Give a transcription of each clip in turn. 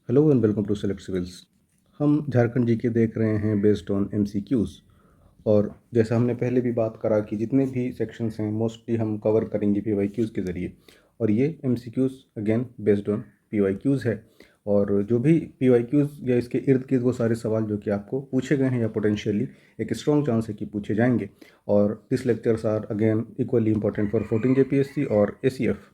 Hello and welcome to select civils. हम झारखंड जी के देख रहे हैं बेस्ड ऑन एमसीक्यूज़। और जैसा हमने पहले भी बात करा कि जितने भी सेक्शंस हैं मोस्टली हम कवर करेंगे पीवाईक्यूज़ के ज़रिए, और ये MCQs again based on PYQs है। और जो भी पीवाईक्यूज़ या इसके इर्द गिर्द वो सारे सवाल जो कि आपको पूछे गए हैं या पोटेंशियली एक स्ट्रॉन्ग चांस है कि पूछे जाएंगे। और this lectures are again equally important for 14 JPSC और एसीएफ।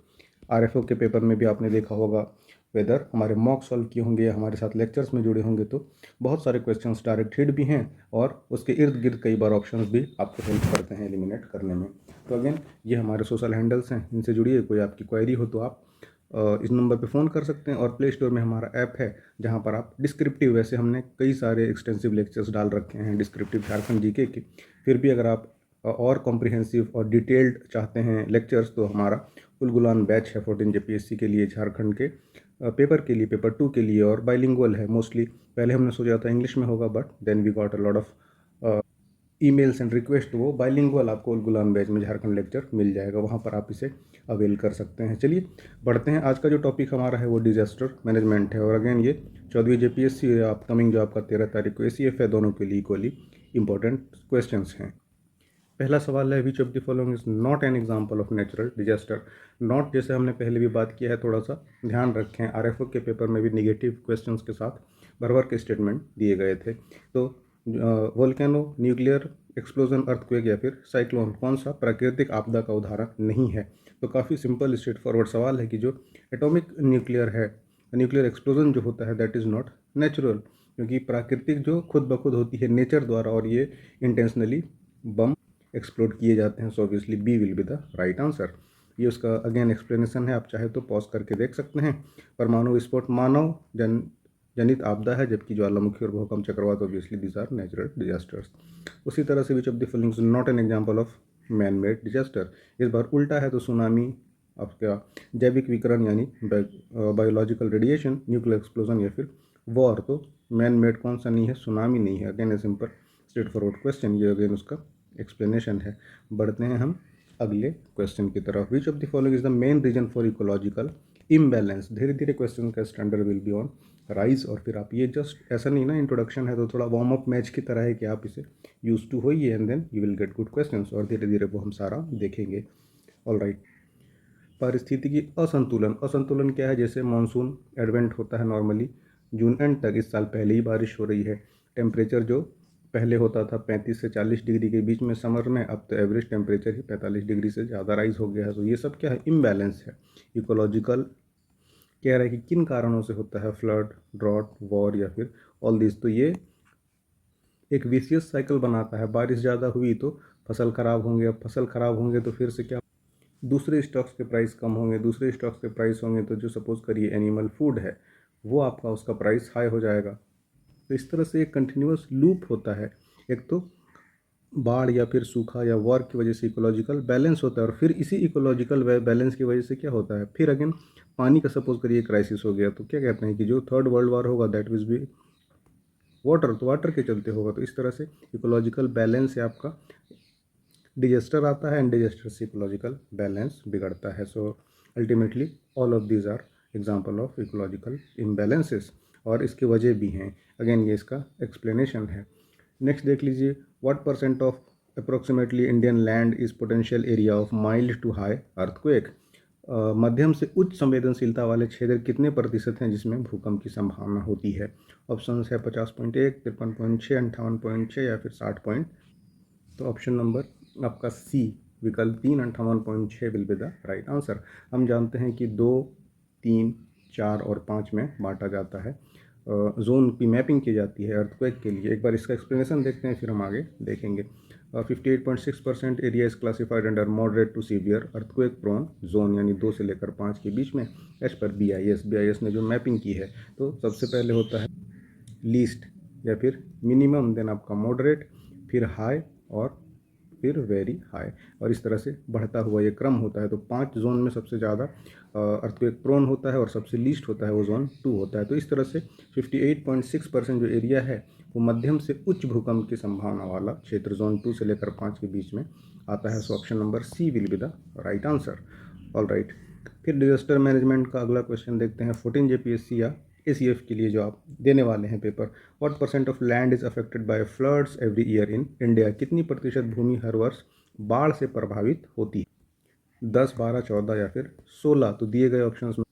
आरएफओ के पेपर में भी आपने देखा होगा, वेदर हमारे मॉक सॉल्व किए होंगे या हमारे साथ लेक्चर्स में जुड़े होंगे, तो बहुत सारे क्वेश्चंस डायरेक्ट हिट भी हैं और उसके इर्द गिर्द कई बार ऑप्शंस भी आपको हेल्प करते हैं एलिमिनेट करने में। तो अगेन ये हमारे सोशल हैंडल्स हैं, इनसे जुड़िए। कोई आपकी क्वेरी हो तो आप इस नंबर पे फ़ोन कर सकते हैं। और प्ले स्टोर में हमारा ऐप है जहाँ पर आप डिस्क्रिप्टिव, वैसे हमने कई सारे एक्सटेंसिव लेक्चर्स डाल रखे हैं डिस्क्रिप्टिव झारखंड जीके के, फिर भी अगर आप और कॉम्प्रिहेंसिव और डिटेल्ड चाहते हैं लेक्चर्स तो हमारा उलगुलान बैच है 14 जेपीएससी के लिए, झारखंड के पेपर के लिए, पेपर 2 के लिए, और बाइलिंगुअल है मोस्टली। पहले हमने सोचा था इंग्लिश में होगा, but then we got a lot of emails and request, तो वो बाइलिंगुअल आपको गुलाम बैच में झारखंड लेक्चर मिल जाएगा, वहाँ पर आप इसे अवेल कर सकते हैं। चलिए बढ़ते हैं। आज का जो टॉपिक हमारा है वो डिजास्टर मैनेजमेंट है। और अगेन ये 14वीं जेपीएससी या अपकमिंग जो आपका 13 तारीख को एसीएफ है, दोनों के लिए इक्वली इंपॉर्टेंट क्वेश्चंस हैं। पहला सवाल है, which of the following is not an example of natural disaster. Not, जैसे हमने पहले भी बात किया है, थोड़ा सा ध्यान रखें, आरएफओ के पेपर में भी निगेटिव क्वेश्चंस के साथ भर भर के स्टेटमेंट दिए गए थे। तो वोल्केनो, न्यूक्लियर एक्सप्लोजन, अर्थक्वेक या फिर साइक्लोन, कौन सा प्राकृतिक आपदा का उदाहरण नहीं है। तो काफ़ी सिंपल स्ट्रेट फॉरवर्ड सवाल है कि जो एटॉमिक न्यूक्लियर है, न्यूक्लियर एक्सप्लोजन जो होता है, दैट इज़ नॉट नेचुरल, क्योंकि प्राकृतिक जो खुद ब खुद होती है नेचर द्वारा, और ये इंटेंशनली बम एक्सप्लोड किए जाते हैं। So obviously B will be the right answer. ये उसका अगेन एक्सप्लेनेशन है, आप चाहे तो पॉज करके देख सकते हैं। परमाणु विस्फोट मानव जनित आपदा है, जबकि ज्वालामुखी और भूकंप चक्रवात obviously these are natural disasters. उसी तरह से which of the following is not an example of man made disaster. इस बार उल्टा है, तो सुनामी, आपका जैविक विकिरण यानी बायोलॉजिकल रेडिएशन, न्यूक्लियर एक्सप्लोजन या फिर वॉर। तो मैन मेड कौन सा नहीं है, सुनामी नहीं है। Again a simple straightforward question, ये अगेन उसका एक्सप्लेनेशन है। बढ़ते हैं हम अगले क्वेश्चन की तरफ। Which of the following is the main reason for ecological imbalance. धीरे धीरे क्वेश्चन का standard will be on rise. और फिर आप ये जस्ट ऐसा नहीं ना, इंट्रोडक्शन है तो थोड़ा वार्म अप मैच की तरह है कि आप इसे यूज टू होइए and then you will get good question, और धीरे धीरे वो हम सारा देखेंगे। All right. पारिस्थितिकी असंतुलन। असंतुलन क्या है, जैसे मानसून एडवेंट होता है नॉर्मली जून एंड तक, इस साल पहले ही बारिश हो रही है। टेम्परेचर जो पहले होता था 35 से 40 डिग्री के बीच में समर में, अब तो एवरेज टेम्परेचर ही 45 डिग्री से ज़्यादा राइज हो गया है। तो ये सब क्या है, इम्बैलेंस है। इकोलॉजिकल कह रहा है कि किन कारणों से होता है, फ्लड, ड्रॉट, वॉर या फिर ऑल दिस। तो ये एक विशियस साइकिल बनाता है। बारिश ज़्यादा हुई तो फसल खराब होंगे, अब फसल खराब होंगे तो फिर से क्या, दूसरे स्टॉक्स के प्राइस कम होंगे, दूसरे स्टॉक्स के प्राइस होंगे तो जो सपोज करिए एनिमल फूड है वो आपका, उसका प्राइस हाई हो जाएगा। तो इस तरह से एक कंटिन्यूस लूप होता है। एक तो बाढ़ या फिर सूखा या वॉर की वजह से इकोलॉजिकल बैलेंस होता है, और फिर इसी इकोलॉजिकल बैलेंस की वजह से क्या होता है, फिर अगेन पानी का सपोज करिए क्राइसिस हो गया, तो क्या कहते हैं कि जो थर्ड वर्ल्ड वॉर होगा दैट विल बी वाटर, तो वाटर के चलते होगा। तो इस तरह से इकोलॉजिकल बैलेंस है आपका, डिजास्टर आता है एंड डिजास्टर से इकोलॉजिकल बैलेंस बिगड़ता है। So ultimately all of these are example of ecological imbalances, और इसकी वजह भी हैं। अगेन ये इसका एक्सप्लेनेशन है। नेक्स्ट देख लीजिए, what percent of approximately Indian land is potential area of mild to high earthquake. मध्यम से उच्च संवेदनशीलता वाले क्षेत्र कितने प्रतिशत हैं जिसमें भूकंप की संभावना होती है। ऑप्शंस है 50.1, 53.6, 58.6 या फिर 60 तो ऑप्शन नंबर आपका सी, विकल्प 3, 58.6 will be the right answer. हम जानते हैं कि 2, 3, 4 और 5 में बांटा जाता है, जोन की मैपिंग की जाती है अर्थक्वेक के लिए। एक बार इसका एक्सप्लेनेशन देखते हैं, फिर हम आगे देखेंगे। 58.6% area is classified under moderate to severe earthquake prone zone, यानी 2 से लेकर 5 के बीच में, एज पर BIS ने जो मैपिंग की है। तो सबसे पहले होता है लीस्ट या फिर मिनिमम, देन आपका मॉडरेट, फिर हाई और फिर वेरी हाई, और इस तरह से बढ़ता हुआ ये क्रम होता है। तो 5 जोन में सबसे ज़्यादा अर्थक्वेक प्रोन होता है और सबसे लीस्ट होता है वो जोन 2 होता है। तो इस तरह से 58.6% जो एरिया है वो मध्यम से उच्च भूकंप की संभावना वाला क्षेत्र जोन 2 से लेकर 5 के बीच में आता है। So option number C will be the right answer. All right. फिर डिजास्टर मैनेजमेंट का अगला क्वेश्चन देखते हैं। 14 जेपीएससी या ACF के लिए जो आप देने वाले हैं paper, what percent of land is affected by floods every year in India, कितनी प्रतिशत भूमि हर वर्ष बाढ़ से प्रभावित होती है, 10, 12, 14 या फिर 16। तो दिए गए ऑप्शंस में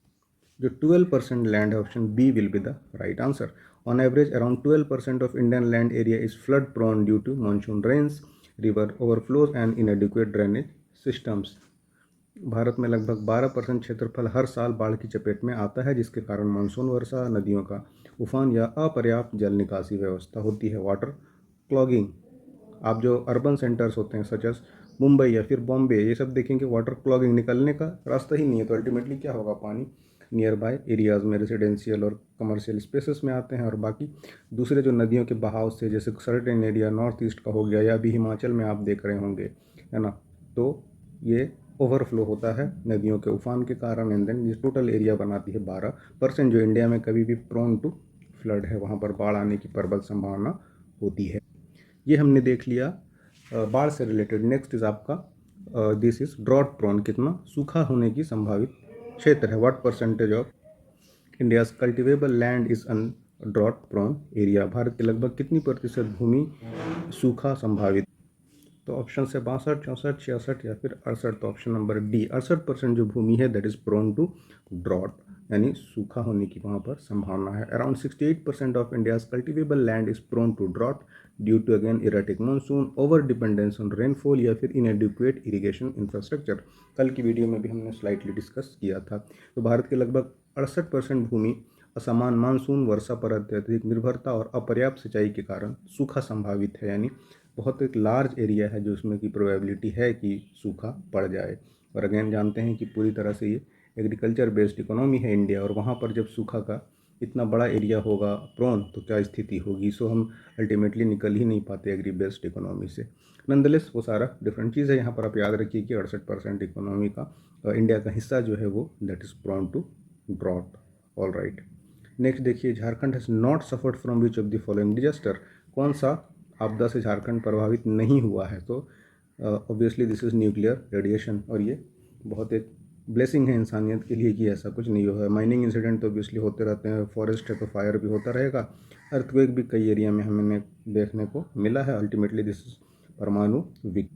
जो 12% लैंड है, option B will be the right answer. On average around 12% of Indian land area is flood prone due to monsoon rains, river overflows and inadequate drainage systems. Bharat में लगभग 12% क्षेत्रफल हर साल बाढ़ की चपेट में आता है, जिसके कारण मानसून वर्षा, नदियों का उफान या अपर्याप्त जल निकासी व्यवस्था होती है, वाटर क्लॉगिंग। आप जो अर्बन सेंटर्स होते हैं सच एस मुंबई या फिर बॉम्बे, ये सब देखेंगे वाटर क्लॉगिंग, निकलने का रास्ता ही नहीं है। तो अल्टीमेटली क्या होगा, पानी नियर बाय एरियाज़ में, रेजिडेंशियल और कमर्शियल स्पेसेस में आते हैं, और बाकी दूसरे जो नदियों के बहाव से, जैसे सर्टेन एरिया नॉर्थ ईस्ट का हो गया या अभी हिमाचल में आप देख रहे होंगे, है ना, तो ये ओवरफ्लो होता है नदियों के उफान के कारण, एंड देन ये टोटल एरिया बनाती है 12%, जो इंडिया में कभी भी प्रोन टू फ्लड है, वहाँ पर बाढ़ आने की प्रबल संभावना होती है। ये हमने देख लिया बाढ़ से रिलेटेड। नेक्स्ट इज आपका दिस इज ड्रॉट प्रोन, कितना सूखा होने की संभावित क्षेत्र है, what percentage of India's cultivable land is in drought prone area, Bharat की लगभग कितनी प्रतिशत भूमि सूखा संभावित। तो ऑप्शन से 62, 64, 66 या फिर 68। तो ऑप्शन नंबर डी 68% जो भूमि है that is prone to drought, यानी सूखा होने की वहाँ पर संभावना है। Around 68% of India's cultivable land is prone to drought due to again erratic monsoon, over dependence on rainfall या फिर इनएडिक्वेट इरिगेशन इंफ्रास्ट्रक्चर। कल की वीडियो में भी हमने स्लाइटली डिस्कस किया था। तो भारत के लगभग 68% भूमि असमान मानसून, वर्षा पर अत्यधिक निर्भरता और अपर्याप्त सिंचाई के कारण सूखा संभावित है, यानी बहुत एक लार्ज एरिया है जो उसमें की प्रोबेबिलिटी है कि सूखा पड़ जाए। और अगेन जानते हैं कि पूरी तरह से ये एग्रीकल्चर बेस्ड इकोनॉमी है इंडिया, और वहाँ पर जब सूखा का इतना बड़ा एरिया होगा प्रोन, तो क्या स्थिति होगी। सो हम अल्टीमेटली निकल ही नहीं पाते एग्री बेस्ड इकोनॉमी से। नंदलेस वो सारा डिफरेंट चीज़ है। यहाँ पर आप याद रखिए कि 68% इकोनॉमी का इंडिया का हिस्सा जो है वो that is prone to drought. All right, next देखिए, Jharkhand has not suffered from which of the following disaster, कौन सा आपदा से झारखंड प्रभावित नहीं हुआ है। तो obviously this is nuclear radiation, और ये बहुत एक ब्लेसिंग है इंसानियत के लिए कि ऐसा कुछ नहीं हुआ है। माइनिंग इंसिडेंट तो ऑब्वियसली होते रहते हैं, फॉरेस्ट है तो फायर भी होता रहेगा, अर्थक्वेक भी कई एरिया में हमें देखने को मिला है। अल्टीमेटली दिस इज परमाणु विक,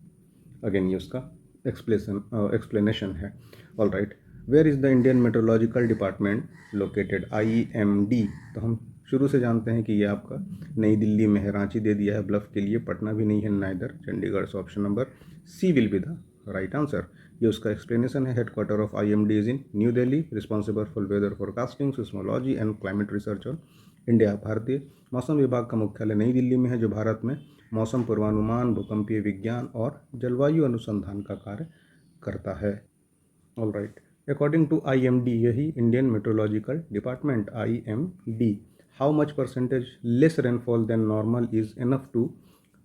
अगेन ये उसका एक्सप्लेनेशन है। All right, where is the Indian meteorological department located, IMD। तो हम शुरू से जानते हैं कि ये आपका नई दिल्ली में है, रांची दे दिया है ब्लफ के लिए, पटना भी नहीं है, neither Chandigarh. So option number C will be the right answer. ये उसका एक्सप्लेनेशन है। Headquarter of IMD is in new Delhi, responsible for weather forecasting, seismology and climate research on India. भारतीय मौसम विभाग का मुख्यालय नई दिल्ली में है, जो भारत में मौसम पूर्वानुमान, भूकंपीय विज्ञान और जलवायु अनुसंधान का कार्य करता है। All right, according to IMD, यही Indian meteorological department IMD, how much percentage less rainfall than normal is enough to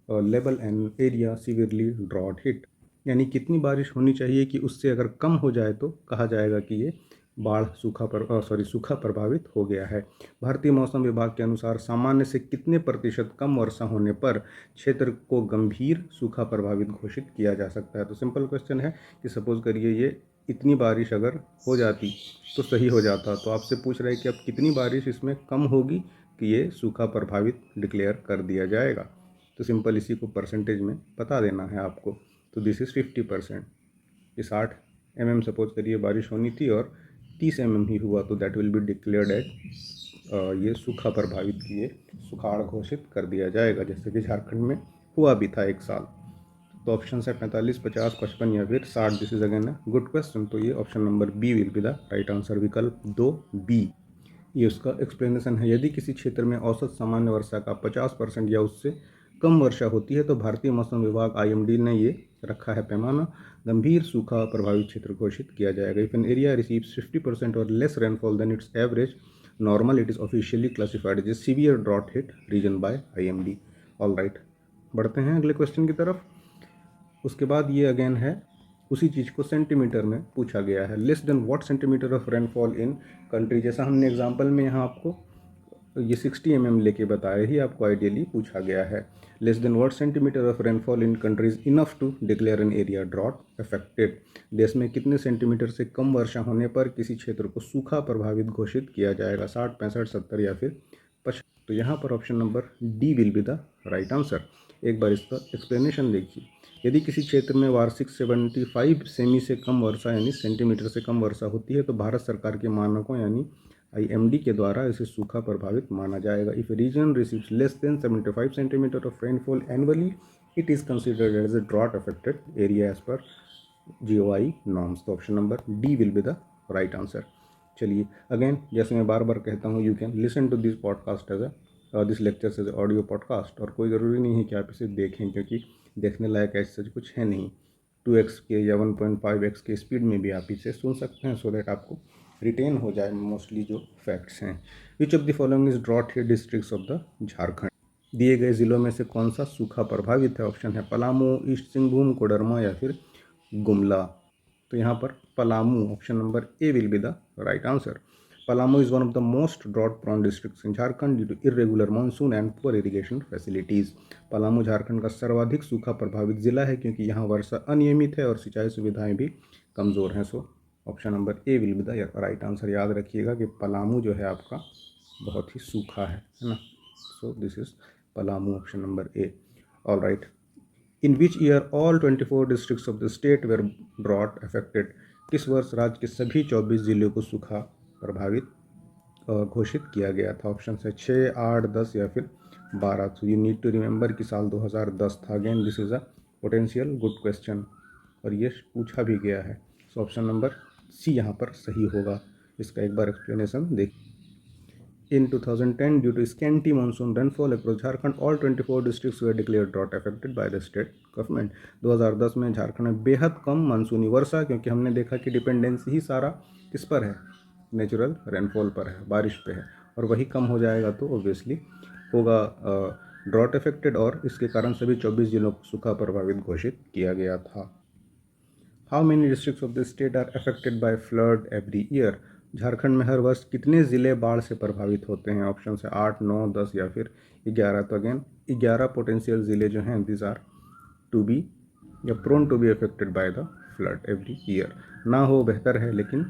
level an area severely drought hit, यानी कितनी बारिश होनी चाहिए कि उससे अगर कम हो जाए तो कहा जाएगा कि ये बाढ़ सूखा प्रभावित हो गया है। भारतीय मौसम विभाग के अनुसार सामान्य से कितने प्रतिशत कम वर्षा होने पर क्षेत्र को गंभीर सूखा प्रभावित घोषित किया जा सकता है। तो सिंपल क्वेश्चन है कि सपोज करिए ये इतनी बारिश अगर हो जाती तो सही हो जाता, तो आपसे पूछ रहे हैं कि अब कितनी बारिश इसमें कम होगी कि ये सूखा प्रभावित डिक्लेयर कर दिया जाएगा। तो सिंपल इसी को परसेंटेज में बता देना है आपको। तो दिस इज़ 50%। ये 60 mm सपोज करिए बारिश होनी थी और 30 mm ही हुआ, तो that will be declared as ये सूखा प्रभावित किए, सुखाड़ घोषित कर दिया जाएगा, जैसे कि झारखंड में हुआ भी था एक साल। तो ऑप्शन है 45, 50, 55 या फिर 60। This is again a good question. तो ये option number B will be the right answer, विकल्प 2B। ये उसका एक्सप्लेनेशन है। यदि किसी क्षेत्र में औसत सामान्य वर्षा का 50% या उससे कम वर्षा होती है तो भारतीय मौसम विभाग IMD ने ये रखा है पैमाना, गंभीर सूखा प्रभावित क्षेत्र घोषित किया जाएगा। इफ एन एरिया रिसीव्स 50% और less rainfall than its average normal, it is officially classified as severe drought hit region by IMD। All right, बढ़ते हैं अगले क्वेश्चन की तरफ। उसके बाद ये अगेन है उसी चीज़ को सेंटीमीटर में पूछा गया है। Less than what centimetre of rainfall in country, जैसा हमने एग्जांपल में यहाँ आपको ये 60 mm लेके बताया ही आपको आइडियली पूछा गया है। Less than what centimetre of rainfall in countries enough to declare an area drought affected. देश में कितने सेंटीमीटर से कम वर्षा होने पर किसी क्षेत्र को सूखा प्रभावित घोषित किया जाएगा, 60, 65, 70 या फिर 50। तो यहाँ पर option number D will be the right answer. एक बार इसका एक्सप्लेनेशन देखिए। यदि किसी क्षेत्र में वार्षिक 75 सेमी से कम वर्षा यानी सेंटीमीटर से कम वर्षा होती है तो भारत सरकार के मानकों यानी IMD के द्वारा इसे सूखा प्रभावित माना जाएगा। If a region receives less than 75 centimetre of rainfall annually it is considered as a drought affected area as per GOI norms. तो option number D will be the right answer. चलिए again, जैसे मैं बार बार कहता हूँ, you can listen to this podcast as this lectures as audio podcast. और कोई ज़रूरी नहीं है कि आप इसे देखें, क्योंकि देखने लायक ऐसा कुछ है नहीं। 2x के या 1.5x के स्पीड में भी आप इसे सुन सकते हैं, सो दैट आपको रिटेन हो जाए मोस्टली जो फैक्ट्स हैं। Which of the following is drought hit districts of the Jharkhand. दिए गए जिलों में से कौन सा सूखा प्रभावित है? ऑप्शन है पलामू, ईस्ट सिंहभूम, कोडरमा या फिर गुमला। तो यहाँ पर Palamu, option number A will be the right answer. Palamu is one of the most drought-prone districts in Jharkhand due to irregular monsoon and poor irrigation facilities. Palamu Jharkhand का सर्वाधिक सूखा प्रभावित जिला है क्योंकि यहाँ वर्षा अनियमित है और सिंचाई सुविधाएं भी कमज़ोर हैं। So option number A will be the right answer. याद रखिएगा कि पलामू जो है आपका बहुत ही सूखा है ना। So this is Palamu, option number A. All right. In which year all 24 districts of the state were drought affected. किस वर्ष राज्य के सभी 24 जिलों को सूखा प्रभावित घोषित किया गया था? ऑप्शन है 6, 8, 10 या फिर 12। तो यू नीड टू रिमेंबर कि साल 2010 था। Again this is a potential good question और ये पूछा भी गया है। सो ऑप्शन नंबर सी यहाँ पर सही होगा। इसका एक बार एक्सप्लेनेशन देखिए। In 2010, due to scanty monsoon rainfall across Jharkhand, all 24 districts were declared drought affected by the state government. 2010 में झारखंड में बेहद कम मानसूनी वर्षा, क्योंकि हमने देखा कि डिपेंडेंसी ही सारा किस पर है, नेचुरल रेनफॉल पर है, बारिश पे है, और वही कम हो जाएगा तो ऑब्वियसली होगा ड्रॉट अफेक्टेड, और इसके कारण सभी 24 जिलों को सूखा प्रभावित घोषित किया गया था। How many districts of the state are affected by flood every year. Jharkhand में हर वर्ष कितने ज़िले बाढ़ से प्रभावित होते हैं? ऑप्शन है 8, 9, 10 या फिर 11। तो अगेन 11 पोटेंशियल ज़िले जो हैं दिस आर टू बी या prone to be affected by the flood every year. ना हो बेहतर है, लेकिन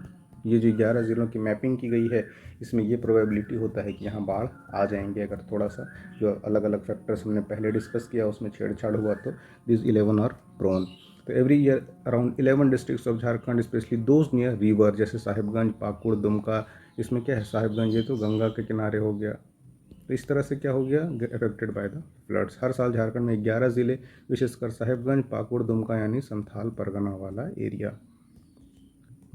ये जो 11 ज़िलों की मैपिंग की गई है इसमें ये प्रोबेबिलिटी होता है कि यहाँ बाढ़ आ जाएंगे अगर थोड़ा सा जो अलग अलग फैक्टर्स हमने पहले डिस्कस किया उसमें छेड़छाड़ हुआ तो दिस 11 आर प्रोन। तो every year around 11 districts of Jharkhand specially those near river, जैसे साहिबगंज, पाकुड़, दुमका, इसमें क्या है साहिबगंज ये तो गंगा के किनारे हो गया, तो इस तरह से क्या हो गया अफेक्टेड बाय द फ्लड्स। हर साल झारखंड में 11 ज़िले विशेषकर साहिबगंज, पाकुड़, दुमका यानी संथाल परगना वाला एरिया,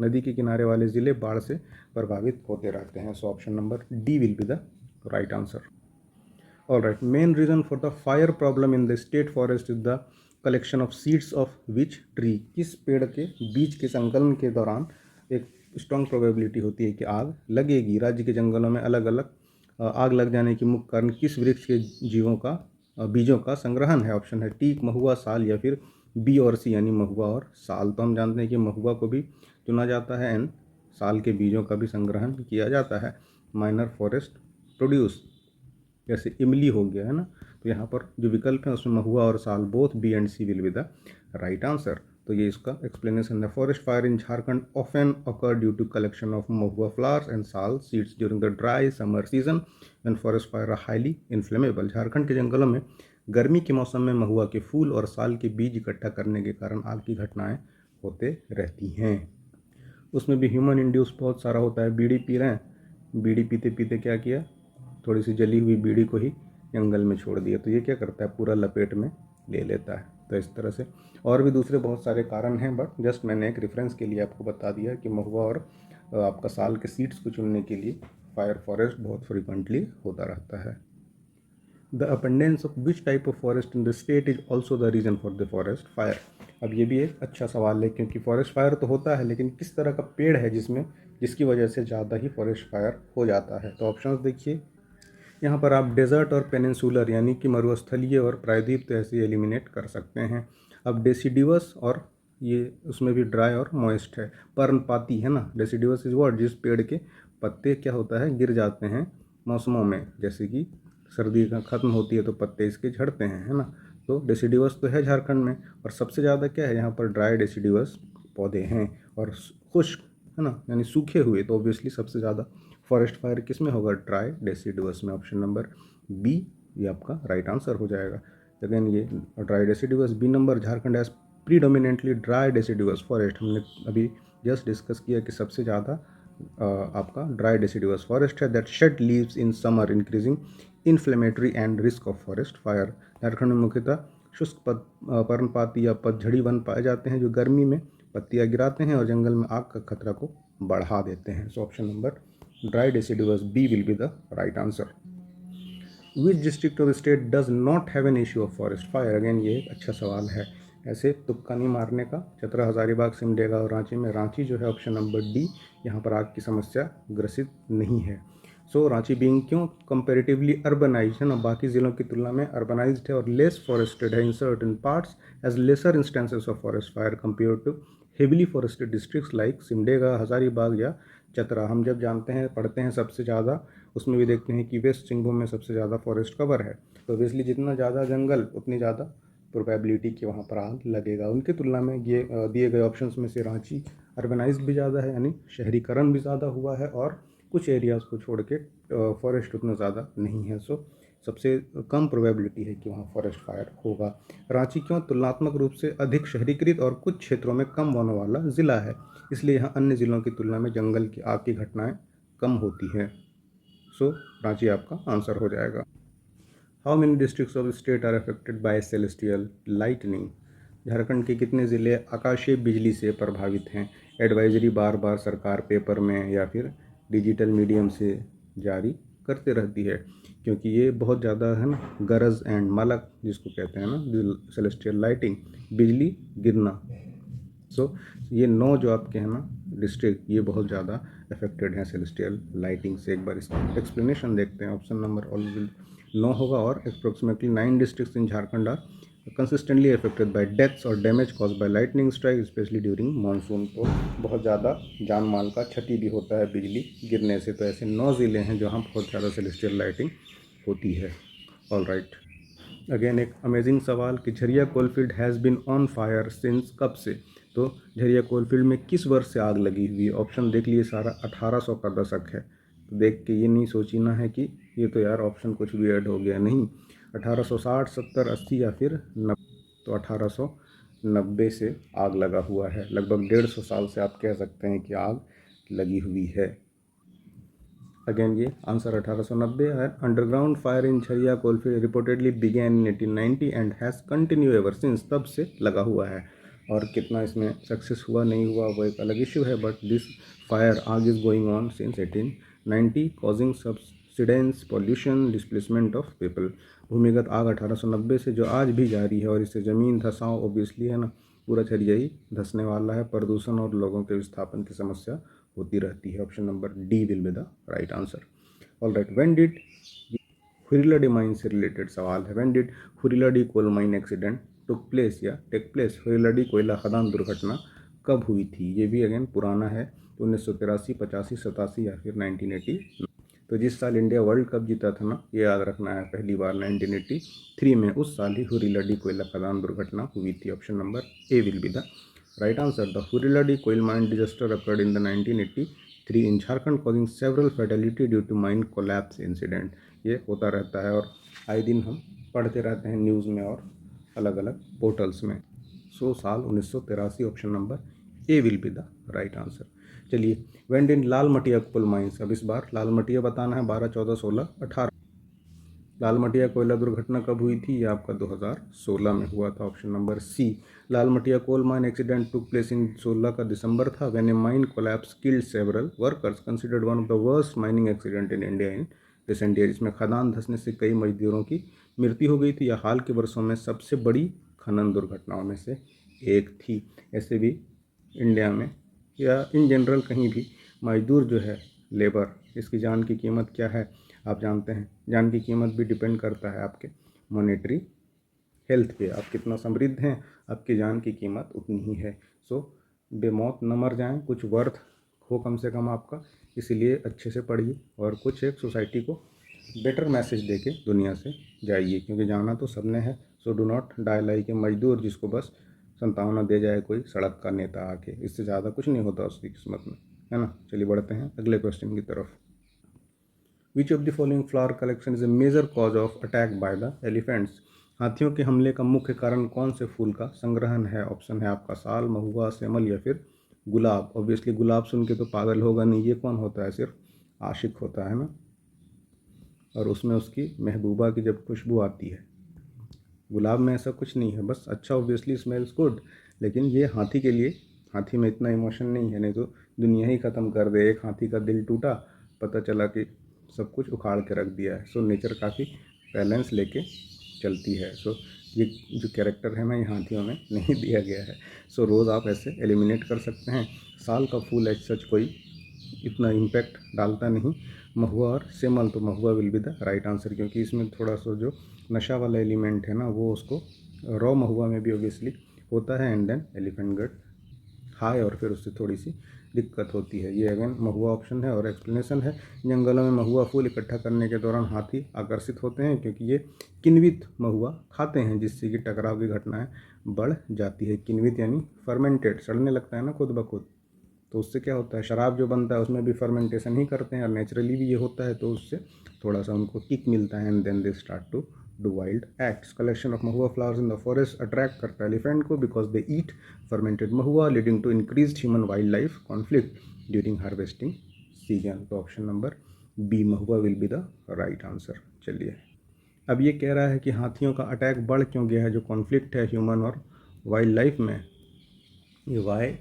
नदी के किनारे वाले ज़िले बाढ़ से प्रभावित होते रहते हैं। So option number D will be the right answer. All right. Main reason for the fire problem in the state forest is the collection of seeds of which tree. किस पेड़ के बीज के संकलन के दौरान एक स्ट्रॉन्ग प्रोबेबिलिटी होती है कि आग लगेगी। राज्य के जंगलों में अलग अलग आग लग जाने के मुख्य कारण किस वृक्ष के जीवों का बीजों का संग्रहण है? ऑप्शन है टीक, महुआ, साल या फिर बी और सी यानी महुआ और साल। तो हम जानते हैं कि महुआ को भी चुना जाता है एंड साल के बीजों का भी संग्रहण किया जाता है। माइनर फॉरेस्ट प्रोड्यूस जैसे इमली हो गया है ना, तो यहाँ पर जो विकल्प है उसमें महुआ और sal both B and C will be the right answer. तो ये इसका एक्सप्लेनेशन है। Forest fire in Jharkhand often occur due to collection of mahua flowers and sal seeds during the dry summer season when forest fire are highly inflammable. Jharkhand के जंगलों में गर्मी के मौसम में महुआ के फूल और साल के बीज इकट्ठा करने के कारण आग की घटनाएं होते रहती हैं। उसमें भी ह्यूमन इंड्यूस बहुत सारा होता है। बीड़ी पी रहे हैं, बीड़ी पीते पीते क्या किया, थोड़ी सी जली हुई बीड़ी को ही जंगल में छोड़ दिया, तो ये क्या करता है पूरा लपेट में ले लेता है। तो इस तरह से और भी दूसरे बहुत सारे कारण हैं, बट जस्ट मैंने एक रेफरेंस के लिए आपको बता दिया कि महुआ और आपका साल के सीड्स को चुनने के लिए फायर फॉरेस्ट बहुत फ्रिक्वेंटली होता रहता है। The abundance of which type of forest in the state is also the reason for the forest fire. अब ये भी एक अच्छा सवाल है, क्योंकि फॉरेस्ट फायर तो होता है लेकिन किस तरह का पेड़ है जिसकी वजह से ज़्यादा ही फॉरेस्ट फायर हो जाता है। तो ऑप्शंस देखिए, यहाँ पर आप डेजर्ट और पेनिनसुलर यानी कि मरुस्थलीय और प्रायद्वीप तो ऐसे एलिमिनेट कर सकते हैं। अब डेसिडिवस और ये उसमें भी ड्राई और मॉइस्ट है। पर्णपाती है ना, डेसिडिवस इज व्हाट, जिस पेड़ के पत्ते क्या होता है गिर जाते हैं मौसमों में, जैसे कि सर्दी का ख़त्म होती है तो पत्ते इसके झड़ते हैं, है ना। तो डेसिडिवस तो है झारखंड में, और सबसे ज़्यादा क्या है यहाँ पर, ड्राई डेसिडिवस पौधे हैं। और खुश्क, है ना, यानी सूखे हुए, तो ऑब्वियसली सबसे ज़्यादा फॉरेस्ट फायर किस में होगा, ड्राई डेसिडिवस में। ऑप्शन नंबर बी ये आपका राइट आंसर हो जाएगा। अगेन ये dry deciduous B number, Jharkhand as predominantly dry deciduous forest. हमने अभी जस्ट डिस्कस किया कि सबसे ज़्यादा आपका ड्राई डेसिडिवस फॉरेस्ट है that shed leaves in summer increasing inflammatory and risk of forest fire. Jharkhand में मुख्यतः शुष्क पर्णपाती या पतझड़ी वन पाए जाते हैं जो गर्मी में पत्तियां गिराते हैं और जंगल में आग का खतरा को बढ़ा देते हैं। So option number dry deciduous B will be the right answer. Which district of state does not have an issue of forest fire. Again ये एक अच्छा सवाल है, ऐसे तुक्का नहीं मारने का। चतरा, हजारीबाग, सिमडेगा और रांची में रांची जो है ऑप्शन नंबर डी, यहाँ पर आग की समस्या ग्रसित नहीं है। सो रांची बीइंग क्यों कंपेरेटिवली अर्बनाइज्ड है ना, बाकी ज़िलों की तुलना में अर्बनाइज्ड है और लेस फॉरेस्टेड है in certain parts as lesser instances of forest fire compare to heavily forested districts like Simdega, Hazaribagh या चतरा। हम जब जानते हैं, पढ़ते हैं सबसे ज़्यादा, उसमें भी देखते हैं कि वेस्ट सिंहभूम में सबसे ज़्यादा फॉरेस्ट कवर है। तो ऑब्वियसली जितना ज़्यादा जंगल उतनी ज़्यादा प्रोबेबिलिटी कि वहाँ पर आग लगेगा। उनकी तुलना में ये दिए गए ऑप्शंस में से रांची अर्बनाइज्ड भी ज़्यादा है, यानी शहरीकरण भी ज़्यादा हुआ है, और कुछ एरियाज़ को छोड़ के फॉरेस्ट उतना ज़्यादा नहीं है। सो सबसे कम प्रोबेबिलिटी है कि वहाँ फॉरेस्ट फायर होगा। रांची क्यों तुलनात्मक रूप से अधिक शहरीकृत और कुछ क्षेत्रों में कम वनों वाला ज़िला है, इसलिए यहाँ अन्य ज़िलों की तुलना में जंगल की आग की घटनाएं कम होती हैं। सो रांची आपका आंसर हो जाएगा। How many districts of state are affected by celestial lightning. Jharkhand के कितने ज़िले आकाशीय बिजली से प्रभावित हैं। एडवाइजरी बार बार सरकार पेपर में या फिर डिजिटल मीडियम से जारी करते रहती है, क्योंकि ये बहुत ज़्यादा है ना, गरज एंड मलक जिसको कहते हैं ना, सेलेस्टियल लाइटिंग, बिजली गिरना। सो ये 9 जो आपके हैं ना डिस्ट्रिक्ट, ये बहुत ज़्यादा अफेक्टेड हैं सेलेस्टियल लाइटिंग से। एक बार इसका एक्सप्लेनेशन देखते हैं। ऑप्शन नंबर ऑल 9 होगा, और approximately 9 districts in Jharkhand are consistently affected by deaths और damage caused by lightning strike specially during monsoon. तो बहुत ज़्यादा जान माल का क्षति भी होता है बिजली गिरने से। तो ऐसे 9 ज़िले हैं जहाँ बहुत ज़्यादा सेलेस्टियल लाइटिंग होती है। ऑल राइट, अगेन एक अमेजिंग सवाल कि Jharia coalfield has been on fire since, कब से। तो झरिया कोलफील्ड में किस वर्ष से आग लगी हुई है। ऑप्शन देख लिए सारा, 1800 का दशक है। तो देख के ये नहीं सोचना है कि ये तो यार ऑप्शन कुछ वियर्ड हो गया, नहीं। 1860, 70, 80 या फिर 90। तो 1890 से आग लगा हुआ है। लगभग 150 साल से आप कह सकते हैं कि आग लगी हुई है। अगेन ये आंसर 1890 है। Underground fire in Jharia coalfield reportedly began in 1890 and has continue ever since. तब से लगा हुआ है, और कितना इसमें सक्सेस हुआ नहीं हुआ वो एक अलग इशू है, बट दिस फायर आग is going on since 1890 causing subsidence pollution displacement of people. भूमिगत आग 1890 से जो आज भी जारी है, और इससे ज़मीन धसाव ऑब्वियसली है ना, पूरा झरिया ही धंसने वाला है। प्रदूषण और लोगों के विस्थापन की समस्या होती रहती है। Option number D will be the right answer. All right, when did, Huriladi mine से रिलेटेड सवाल है। When did Huriladi coal mine accident took place या टेक प्लेस। हुरिलाडी कोयला खदान दुर्घटना कब हुई थी। ये भी अगेन पुराना है, 1983, 85, 87 या फिर 1980। तो जिस साल इंडिया वर्ल्ड कप जीता था ना, ये याद रखना है, पहली बार 1983 में, उस साल ही हुरिलाडी कोयला खदान दुर्घटना हुई थी। Option number A will be the right answer. The Huriladi coal mine disaster occurred in the 1983 in Jharkhand causing several fatality due to mine collapse incident. ये होता रहता है, और आए दिन हम पढ़ते रहते हैं न्यूज़ में और अलग अलग पोर्टल्स में। सो साल 1983, option number A will be the right answer. चलिए, वेंड इन लाल मटिया कोल माइंस। अब इस बार लाल मटिया बताना है, 12, 14, 16, 18। लाल मटिया कोयला दुर्घटना कब हुई थी, ये आपका 2016 में हुआ था। Option number C. Lalmatia coal mine accident took place in 16 का दिसंबर था, when a mine collapse killed several workers, considered one of the worst mining accident in India in recent year. इसमें खदान धंसने से कई मजदूरों की मृत्यु हो गई थी। यह हाल के वर्षों में सबसे बड़ी खनन दुर्घटनाओं में से एक थी। ऐसे भी इंडिया में या इन जनरल कहीं भी मजदूर जो है, लेबर, इसकी जान की कीमत क्या है आप जानते हैं। जान की कीमत भी डिपेंड करता है आपके मॉनेटरी हेल्थ पे। आप कितना समृद्ध हैं, आपकी जान की कीमत उतनी ही है। सो बेमौत न मर जाएं, कुछ वर्थ हो कम से कम आपका। इसीलिए अच्छे से पढ़िए और कुछ एक सोसाइटी को बेटर मैसेज दे के दुनिया से जाइए, क्योंकि जाना तो सबने है। So do not die like a मजदूर, जिसको बस संतावना दे जाए कोई सड़क का नेता आके, इससे ज़्यादा कुछ नहीं होता उसकी किस्मत में, है ना। चलिए बढ़ते हैं अगले क्वेश्चन की तरफ। Which of the following flower collection is a major cause of attack by the elephants. हाथियों के हमले का मुख्य कारण कौन से फूल का संग्रहण है। ऑप्शन है आपका साल, महुआ, सेमल या फिर गुलाब। ऑब्वियसली गुलाब सुन के तो पागल होगा नहीं, ये कौन होता है, सिर्फ आशिक होता है ना, और उसमें उसकी महबूबा की जब खुशबू आती है। गुलाब में ऐसा कुछ नहीं है, बस अच्छा ऑब्वियसली स्मेल्स गुड, लेकिन ये हाथी के लिए, हाथी में इतना इमोशन नहीं है, नहीं तो दुनिया ही ख़त्म कर दे। एक हाथी का दिल टूटा, पता चला कि सब कुछ उखाड़ के रख दिया है। सो नेचर काफ़ी बैलेंस लेके चलती है। सो ये जो कैरेक्टर है ना, ये हाथियों में नहीं दिया गया है। सो रोज़ आप ऐसे एलिमिनेट कर सकते हैं। साल का फूल एज सच कोई इतना इम्पैक्ट डालता नहीं। महुआ और सेमल, तो mahua will be the right answer, क्योंकि इसमें थोड़ा सा जो नशा वाला एलिमेंट है ना, वो उसको रॉ महुआ में भी ऑब्वियसली होता है, and then elephant get high और फिर उससे थोड़ी सी दिक्कत होती है। ये अगेन महुआ ऑप्शन है और एक्सप्लेनेशन है। जंगलों में महुआ फूल इकट्ठा करने के दौरान हाथी आकर्षित होते हैं, क्योंकि ये किण्वित महुआ खाते हैं, जिससे कि टकराव की घटनाएं बढ़ जाती है। किण्वित यानी फर्मेंटेड, सड़ने लगता है ना खुद ब खुद, तो उससे क्या होता है, शराब जो बनता है उसमें भी फर्मेंटेशन ही करते हैं और नेचुरली भी ये होता है, तो उससे थोड़ा सा उनको किक मिलता है, and then they start to do wild acts. Collection of mahua flowers in the forest attract करता है एलिफेंट को, because they eat fermented mahua, leading to increased human wild life conflict during harvesting season. तो option number B mahua will be the right answer. चलिए अब ये कह रहा है कि हाथियों का अटैक बढ़ क्यों गया है, जो कॉन्फ्लिक्ट है ह्यूमन और वाइल्ड लाइफ में, ये why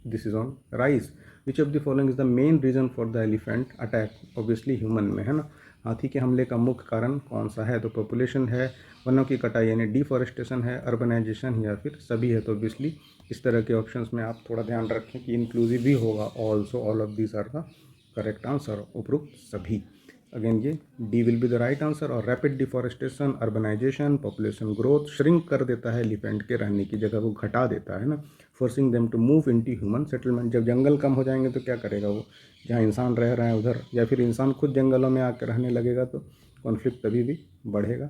this is on rise. Which of the following is the main reason for the elephant attack. Obviously human में है ना। हाथी के हमले का मुख्य कारण कौन सा है, तो पॉपुलेशन है, वनों की कटाई यानी डिफॉरेस्टेशन है, अर्बनाइजेशन या फिर सभी है। तो ऑब्वियसली इस तरह के ऑप्शंस में आप थोड़ा ध्यान रखें कि इंक्लूसिव भी होगा, also all of these are the correct answer, उपरोक्त सभी। अगेन ये D will be the right answer. और rapid deforestation, urbanization, population growth shrink कर देता है एलिफेंट के रहने की जगह को, घटा देता है ना, forcing them to move into human settlement. जब जंगल कम हो जाएंगे तो क्या करेगा वो, जहाँ इंसान रह रहे हैं उधर, या फिर इंसान खुद जंगलों में आकर रहने लगेगा, तो कॉन्फ्लिक्ट तभी भी बढ़ेगा।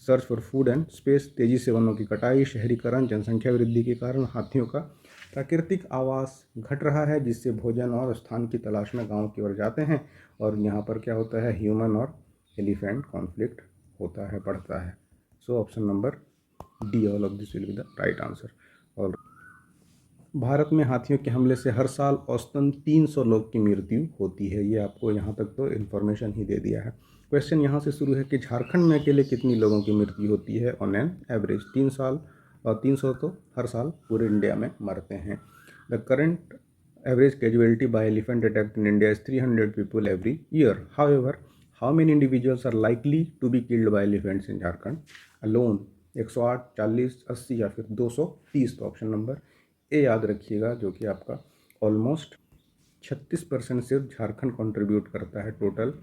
Search for food and space, तेज़ी से वनों की कटाई, शहरीकरण, जनसंख्या वृद्धि के कारण हाथियों का प्राकृतिक आवास घट रहा है, जिससे भोजन और स्थान की तलाश में गांव की ओर जाते हैं, और यहाँ पर क्या होता है, ह्यूमन और एलिफेंट कॉन्फ्लिक्ट होता है, बढ़ता है। So option number D all of this will be the right answer. और भारत में हाथियों के हमले से हर साल औसतन 300 लोग की मृत्यु होती है। ये आपको यहाँ तक तो इन्फॉर्मेशन ही दे दिया है। क्वेश्चन यहाँ से शुरू है कि झारखंड में अकेले कितनी लोगों की मृत्यु होती है ऑन एन एवरेज। 3 साल और 300 तो हर साल पूरे इंडिया में मरते हैं। The current average casualty by elephant attack in India is 300 people every year. However how many individuals are likely to be killed by elephants in Jharkhand alone. 108, 40, 80 या फिर 230। तो ऑप्शन नंबर ए याद रखिएगा, जो कि आपका ऑलमोस्ट 36% सिर्फ झारखंड कंट्रीब्यूट करता है टोटल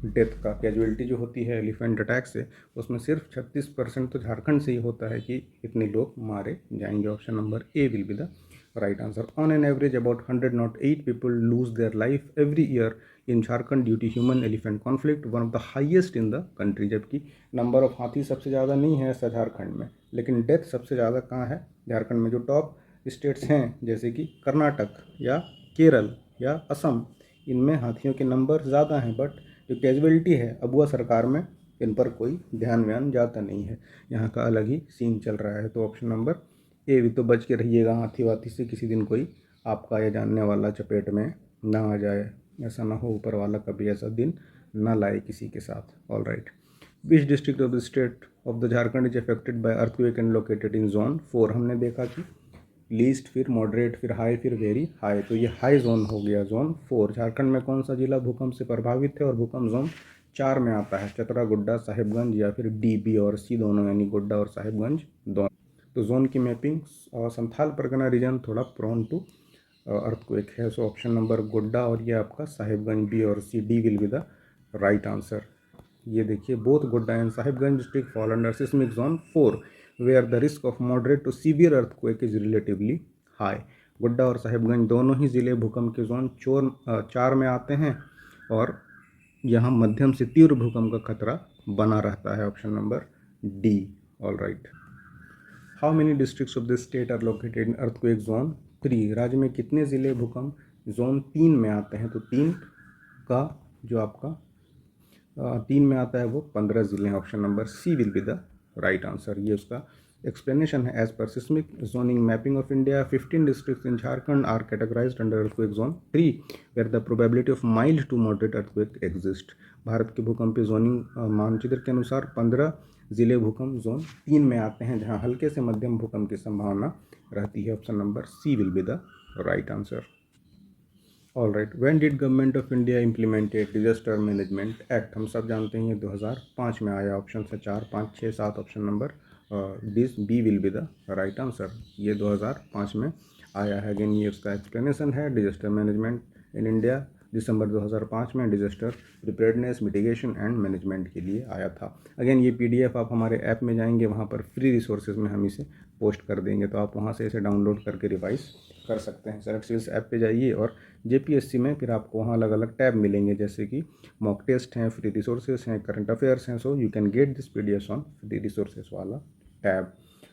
डेथ का। कैजुअलिटी जो होती है एलिफेंट अटैक से, उसमें सिर्फ 36% तो झारखंड से ही होता है कि इतने लोग मारे जाएंगे। Option number A will be the right answer. On an average about 108 people lose their life every year in Jharkhand due to human elephant conflict, one of the highest in the country. जबकि number of हाथी सबसे ज़्यादा नहीं है ऐसा झारखंड में, लेकिन death सबसे ज़्यादा कहाँ है, झारखंड में। जो टॉप स्टेट्स हैं जैसे कि कर्नाटक या केरल या असम, इनमें हाथियों के नंबर ज़्यादा हैं, बट जो कैजुअलिटी है अबुआ सरकार में, इन पर कोई ध्यान व्यान जाता नहीं है। यहाँ का अलग ही सीन चल रहा है। तो ऑप्शन नंबर ए भी, तो बच के रहिएगा हाथी वाथी से, किसी दिन कोई आपका या जानने वाला चपेट में ना आ जाए, ऐसा ना हो, ऊपर वाला कभी ऐसा दिन ना लाए किसी के साथ। All right. Which district of the state of the Jharkhand is affected by earthquake and located in zone 4। हमने देखा कि लीस्ट, फिर मॉडरेट, फिर हाई, फिर वेरी हाई, तो ये हाई जोन हो गया, जोन 4। झारखंड में कौन सा जिला भूकंप से प्रभावित है और भूकंप जोन 4 में आता है, चतरा, गोड्डा, साहिबगंज या फिर डी, बी और सी दोनों, यानी गोड्डा और साहिबगंज दोनों। तो जोन की मैपिंग और संथाल परगना रीजन थोड़ा प्रोन टू अर्थक्वेक है। सो ऑप्शन नंबर गोड्डा और ये आपका साहिबगंज, बी और C, D will be the right answer. ये देखिए, both Godda and Sahibganj district fall under seismic zone 4 where the risk of moderate to severe earthquake is relatively high. Godda और साहिबगंज दोनों ही ज़िले भूकंप के जोन 4 में आते हैं, और यहाँ मध्यम से तीव्र भूकंप का खतरा बना रहता है, option number D. All right. How many districts of the state are located in earthquake zone 3? राज्य में कितने ज़िले भूकंप जोन 3 में आते हैं? तो 3 का जो आपका 3 में आता है वो 15 ज़िले हैं, option number C will be the right answer. ये उसका एक्सप्लेनेशन है। As per seismic zoning mapping of India 15 districts in Jharkhand are categorised under earthquake zone 3 where the probability of mild to moderate earthquake exist. Bharat के भूकंपीय zoning मानचित्र के अनुसार 15 ज़िले भूकंप जोन 3 में आते हैं, जहां हल्के से मध्यम भूकंप की संभावना रहती है। Option number C will be the right answer. All right. When did government of India implemented disaster management act? हम सब जानते हैं ये 2005 में आया। ऑप्शन है 4, 5, 6, 7। Option number this B will be the right answer. ये 2005 में आया है। अगेन ये उसका एक्सप्लेनेशन है। डिजास्टर मैनेजमेंट इन इंडिया दिसंबर 2005 में disaster preparedness mitigation and management के लिए आया था। अगेन ये पीडीएफ आप हमारे ऐप में जाएंगे, वहाँ पर फ्री रिसोर्सेज में हम इसे पोस्ट कर देंगे, तो आप वहाँ से इसे डाउनलोड करके रिवाइज कर सकते हैं। सेलेक्ट स्किल्स ऐप पे जाइए और जेपीएससी में फिर आपको वहाँ अलग अलग टैब मिलेंगे, जैसे कि मॉक टेस्ट हैं, फ्री रिसोर्सेज हैं, करंट अफेयर्स हैं। So you can get this PDF on free resources वाला tab.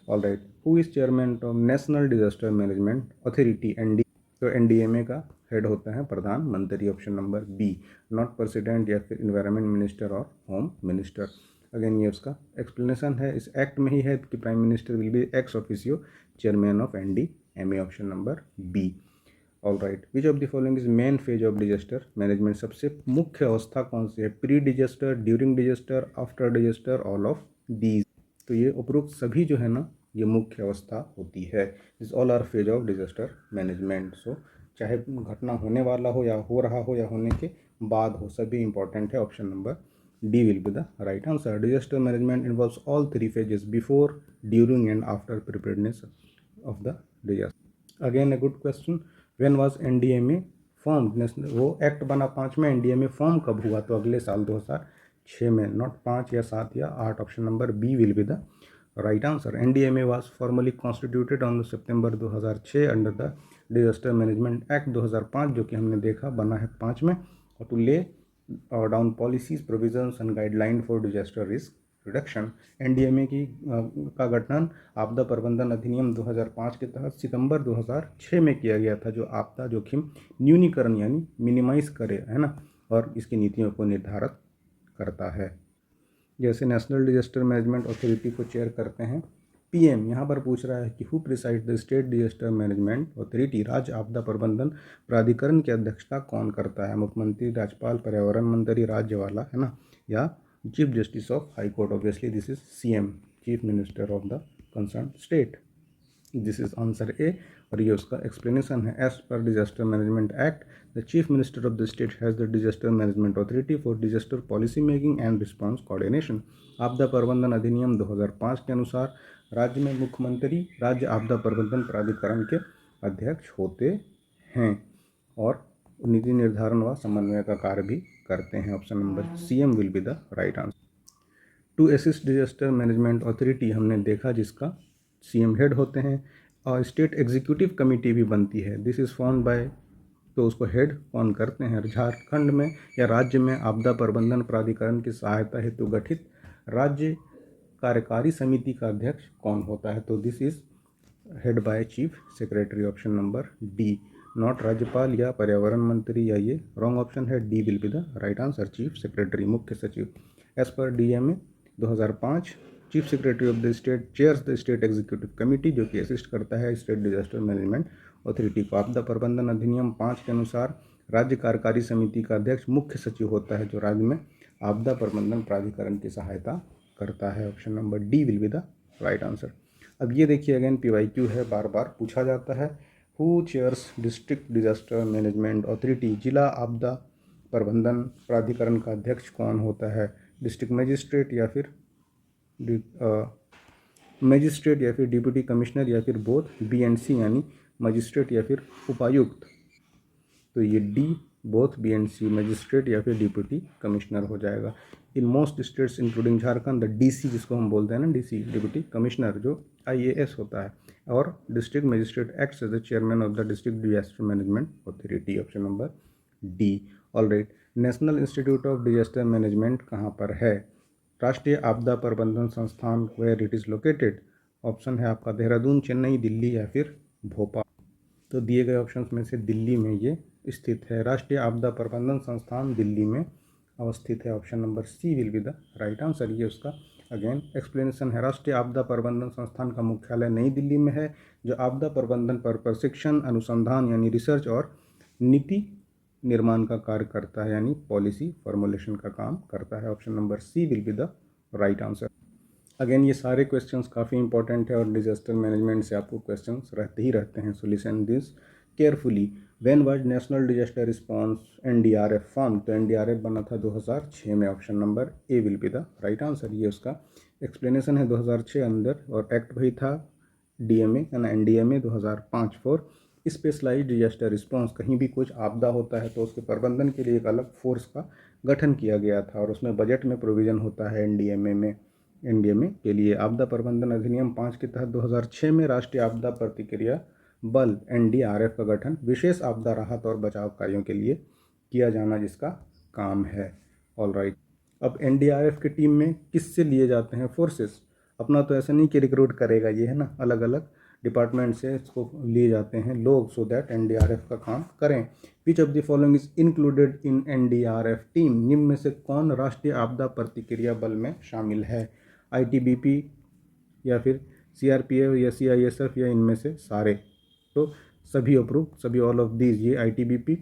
All right. Who is chairman of national disaster management authority ND? तो एनडीएमए का हेड होता है प्रधानमंत्री। Option number B. Not president या फिर इन्वायरमेंट मिनिस्टर और होम मिनिस्टर। अगेन ये उसका एक्सप्लेनेशन है। इस एक्ट में ही है कि prime minister will be ex officio chairman of NDMA. Option number B. All right. Which of the following is main phase of disaster management? सबसे मुख्य अवस्था कौन सी है? Pre disaster, during disaster, after disaster, all of these. तो ये उपरोक्त सभी जो है ना, ये मुख्य अवस्था होती है। This all are phase of disaster management. So चाहे घटना होने वाला हो या हो रहा हो या होने के बाद हो, सभी इंपॉर्टेंट है। Option number D will be the right answer. Disaster management involves all 3 phases before, during and after preparedness of the disaster. Again a good question. When was NDMA form? वो एक्ट बना 5 में, NDMA form कब हुआ? तो अगले साल 2006 में। Not 5 या 7 या 8। Option number B will be the right answer. NDMA was formally constituted on सितंबर 2006 under the disaster management act 2005, जो कि हमने देखा बना है 5 में, और to lay down policies, provisions and guideline for disaster risk reduction. NDMA की का गठन आपदा प्रबंधन अधिनियम 2005 के तहत सितंबर 2006 में किया गया था, जो आपदा जोखिम न्यूनीकरण यानी मिनिमाइज करे, है ना, और इसकी नीतियों को निर्धारित करता है। जैसे नेशनल डिजास्टर मैनेजमेंट अथॉरिटी को चेयर करते हैं पीएम। यहाँ पर पूछ रहा है कि who preside the state disaster management authority? राज्य आपदा प्रबंधन प्राधिकरण की अध्यक्षता कौन करता है? मुख्यमंत्री, राज्यपाल, पर्यावरण मंत्री, राज्य वाला, है ना, या chief justice of high court? Obviously this is CM, chief minister of the concern state. This is answer A. और ये उसका एक्सप्लेनेशन है। As per disaster management act the chief minister of the state has the disaster management authority for disaster policy making and response coordination. आपदा प्रबंधन अधिनियम 2005 के अनुसार राज्य में मुख्यमंत्री राज्य आपदा प्रबंधन प्राधिकरण के अध्यक्ष होते हैं और नीति निर्धारण व समन्वय का कार्य भी करते हैं। Option number CM will be the right answer. To assist disaster management authority हमने देखा, जिसका सीएम हेड होते हैं, और स्टेट एग्जीक्यूटिव कमेटी भी बनती है। दिस इज़ फॉर्म बाय, तो उसको हेड कौन करते हैं? झारखंड में या राज्य में आपदा प्रबंधन प्राधिकरण की सहायता हेतु गठित राज्य कार्यकारी समिति का अध्यक्ष कौन होता है? तो this is head by chief secretary. Option number D. Not राज्यपाल या पर्यावरण मंत्री, या ये रॉन्ग ऑप्शन है। D will be the right answer, chief secretary, मुख्य सचिव। As per DMA 2005 chief secretary of the state chairs the state executive committee, जो कि असिस्ट करता है स्टेट डिजास्टर मैनेजमेंट अथॉरिटी को। आपदा प्रबंधन अधिनियम 5 के अनुसार राज्य कार्यकारी समिति का अध्यक्ष मुख्य सचिव होता है, जो राज्य में आपदा प्रबंधन प्राधिकरण की सहायता करता है। Option number D will be the right answer. अब ये देखिए, अगेन पीवाईक्यू है, बार बार पूछा जाता है। Who chairs district disaster management authority? जिला आपदा प्रबंधन प्राधिकरण का अध्यक्ष कौन होता है? डिस्ट्रिक्ट मजिस्ट्रेट या फिर मजिस्ट्रेट या फिर डिप्यूटी कमिश्नर या फिर बोथ, बीएनसी यानी मजिस्ट्रेट या फिर उपायुक्त? तो ये डी, बोथ बीएनसी, मजिस्ट्रेट या फिर डिप्यूटी कमिश्नर हो जाएगा। In most states including Jharkhand the DC, जिसको हम बोलते हैं ना, डीसी डिप्यूटी कमिश्नर, जो आईएएस होता है, और district magistrate acts as the chairman of the district disaster management authority. Option number D. All right, national institute of disaster management कहाँ पर है? राष्ट्रीय आपदा प्रबंधन संस्थान where it is located? Option है आपका देहरादून, चेन्नई, दिल्ली या फिर भोपाल। तो दिए गए ऑप्शंस में से दिल्ली में ये स्थित है। राष्ट्रीय आपदा प्रबंधन संस्थान दिल्ली में अवस्थित है। Option number C will be the right answer. ये उसका अगेन एक्सप्लेनेशन है। राष्ट्रीय आपदा प्रबंधन संस्थान का मुख्यालय नई दिल्ली में है, जो आपदा प्रबंधन पर प्रशिक्षण, अनुसंधान यानी रिसर्च और नीति निर्माण का कार्य करता है, यानी पॉलिसी फॉर्मुलेशन का काम करता है। Option number C will be the right answer. Again ये सारे क्वेश्चंस काफ़ी इंपॉर्टेंट है और डिजास्टर मैनेजमेंट से आपको क्वेश्चंस रहते ही रहते हैं। So listen this carefully. When was national disaster response NDRF form? तो एनडीआरएफ बना था 2006 में। Option number A will be the right answer. ये उसका एक्सप्लेनेशन है 2006 अंदर, और एक्ट वही था डीएमए यानी NDMA 2005 for specialised disaster response. कहीं भी कुछ आपदा होता है तो उसके प्रबंधन के लिए एक अलग फोर्स का गठन किया गया था, और उसमें बजट में प्रोविज़न होता है एनडीएमए के लिए। आपदा प्रबंधन अधिनियम 5 के तहत 2006 में राष्ट्रीय आपदा प्रतिक्रिया बल एनडीआरएफ का गठन विशेष आपदा राहत और बचाव कार्यों के लिए किया जाना जिसका काम है। ऑलराइट, अब एनडीआरएफ की टीम में किससे लिए जाते हैं फोर्सेस? अपना तो ऐसा नहीं कि रिक्रूट करेगा ये, है ना, अलग अलग डिपार्टमेंट से इसको लिए जाते हैं लोग, सो दैट एनडीआरएफ का काम करें। विच of the following is included in NDRF team? निम्न में से कौन राष्ट्रीय आपदा प्रतिक्रिया बल में शामिल है? आईटीबीपी या फिर सीआरपीएफ या सीआईएसएफ या इनमें से सारे? तो सभी अप्रूव, सभी ऑल ऑफ दीज, ये आईटीबीपी,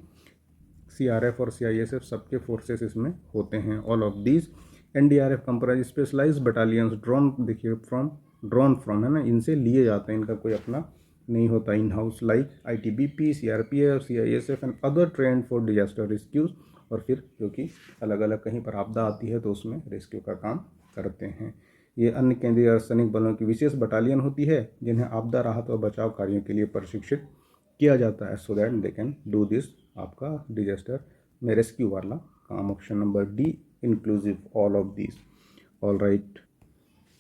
सीआरएफ और सीआईएसएफ सबके फोर्सेस इसमें होते हैं, all of these. NDRF comprise specialised battalions drawn, देखिए ड्रॉन फ्रॉम, है ना, इनसे लिए जाते हैं, इनका कोई अपना नहीं होता in house, like ITBP, CRPF, CISF and other trend for disaster rescues. और फिर क्योंकि अलग अलग कहीं पर आपदा आती है तो उसमें रेस्क्यू का काम करते हैं। ये अन्य केंद्रीय अर्धसैनिक बलों की विशेष बटालियन होती है जिन्हें आपदा राहत और बचाव कार्यों के लिए प्रशिक्षित किया जाता है, so that they can do this आपका डिजास्टर में रेस्क्यू वाला काम। Option number D inclusive all of this. All right,